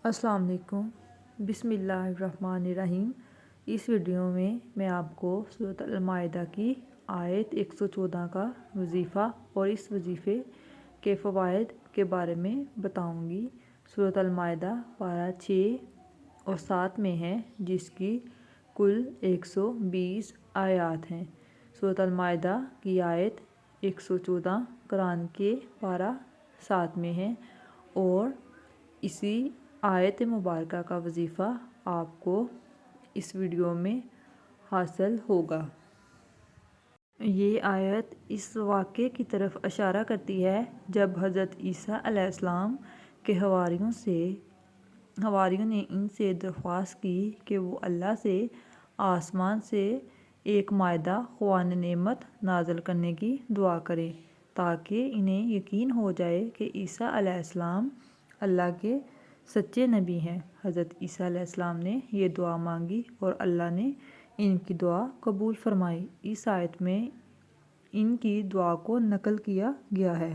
السلام علیکم۔ بسم اللہ الرحمن الرحیم۔ اس ویڈیو میں میں آپ کو سورۃ المائدہ کی آیت 114 کا وظیفہ اور اس وظیفے کے فوائد کے بارے میں بتاؤں گی۔ سورۃ المائدہ پارہ 6 اور 7 میں ہے، جس کی کل 120 آیات ہیں۔ سورۃ المائدہ کی آیت 114 قرآن کے پارہ 7 میں ہے اور اسی آیت مبارکہ کا وظیفہ آپ کو اس ویڈیو میں حاصل ہوگا۔ یہ آیت اس واقعے کی طرف اشارہ کرتی ہے جب حضرت عیسیٰ علیہ السلام کے حواریوں نے ان سے درخواست کی کہ وہ اللہ سے آسمان سے ایک مائدہ خوان نعمت نازل کرنے کی دعا کریں تاکہ انہیں یقین ہو جائے کہ عیسیٰ علیہ السلام اللہ کے سچے نبی ہیں۔ حضرت عیسیٰ علیہ السلام نے یہ دعا مانگی اور اللہ نے ان کی دعا قبول فرمائی۔ اس آیت میں ان کی دعا کو نقل کیا گیا ہے۔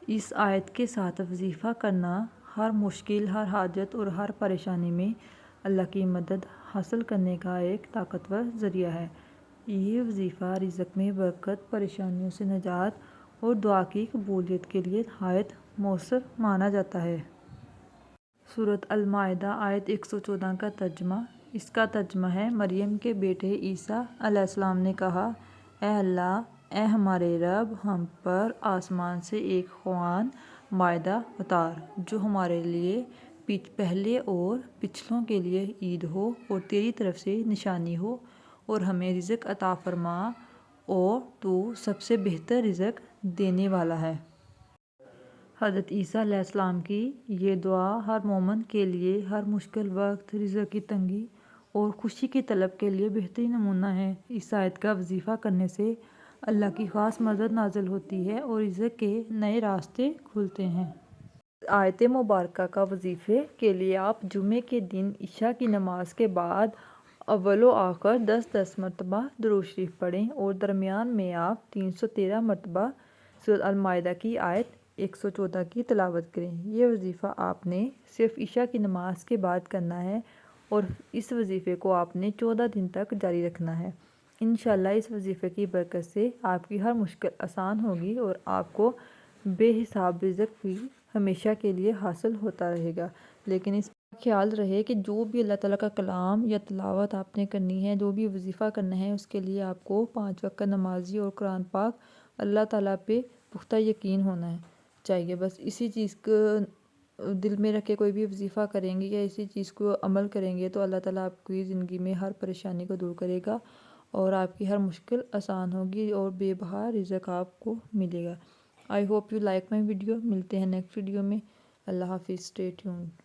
اس آیت کے ساتھ وظیفہ کرنا ہر مشکل، ہر حاجت اور ہر پریشانی میں اللہ کی مدد حاصل کرنے کا ایک طاقتور ذریعہ ہے۔ یہ وظیفہ رزق میں برکت، پریشانیوں سے نجات اور دعا کی قبولیت کے لیے نہایت مؤثر مانا جاتا ہے۔ سورۃ المائدہ آیت 114 کا ترجمہ۔ اس کا ترجمہ ہے: مریم کے بیٹے عیسیٰ علیہ السلام نے کہا، اے اللہ، اے ہمارے رب، ہم پر آسمان سے ایک خوان مائدہ اتار جو ہمارے لیے پہلے اور پچھلوں کے لیے عید ہو اور تیری طرف سے نشانی ہو، اور ہمیں رزق عطا فرما، اور تو سب سے بہتر رزق دینے والا ہے۔ حضرت عیسیٰ علیہ السلام کی یہ دعا ہر مومن کے لیے ہر مشکل وقت، رزق کی تنگی اور خوشی کی طلب کے لیے بہترین نمونہ ہے۔ اس آیت کا وظیفہ کرنے سے اللہ کی خاص مدد نازل ہوتی ہے اور رزق کے نئے راستے کھلتے ہیں۔ اس آیت مبارکہ کا وظیفے کے لیے آپ جمعے کے دن عشاء کی نماز کے بعد اول و آخر 10 مرتبہ درود شریف پڑھیں اور درمیان میں آپ 313 مرتبہ سورۃ المائدہ کی آیت 114 کی تلاوت کریں۔ یہ وظیفہ آپ نے صرف عشاء کی نماز کے بعد کرنا ہے اور اس وظیفے کو آپ نے 14 دن تک جاری رکھنا ہے۔ انشاءاللہ اس وظیفے کی برکت سے آپ کی ہر مشکل آسان ہوگی اور آپ کو بے حساب رزق بھی ہمیشہ کے لیے حاصل ہوتا رہے گا۔ لیکن اس کا خیال رہے کہ جو بھی اللہ تعالیٰ کا کلام یا تلاوت آپ نے کرنی ہے، جو بھی وظیفہ کرنا ہے، اس کے لیے آپ کو 5 وقت نمازی اور قرآن پاک اللہ تعالیٰ پہ پختہ یقین ہونا ہے چاہیے۔ بس اسی چیز کو دل میں رکھ کے کوئی بھی وظیفہ کریں گے یا اسی چیز کو عمل کریں گے تو اللہ تعالیٰ آپ کی زندگی میں ہر پریشانی کو دور کرے گا اور آپ کی ہر مشکل آسان ہوگی اور بے بہا رزق آپ کو ملے گا۔ I hope you like my video. ملتے ہیں نیکسٹ ویڈیو میں۔ اللہ حافظ۔ Stay tuned.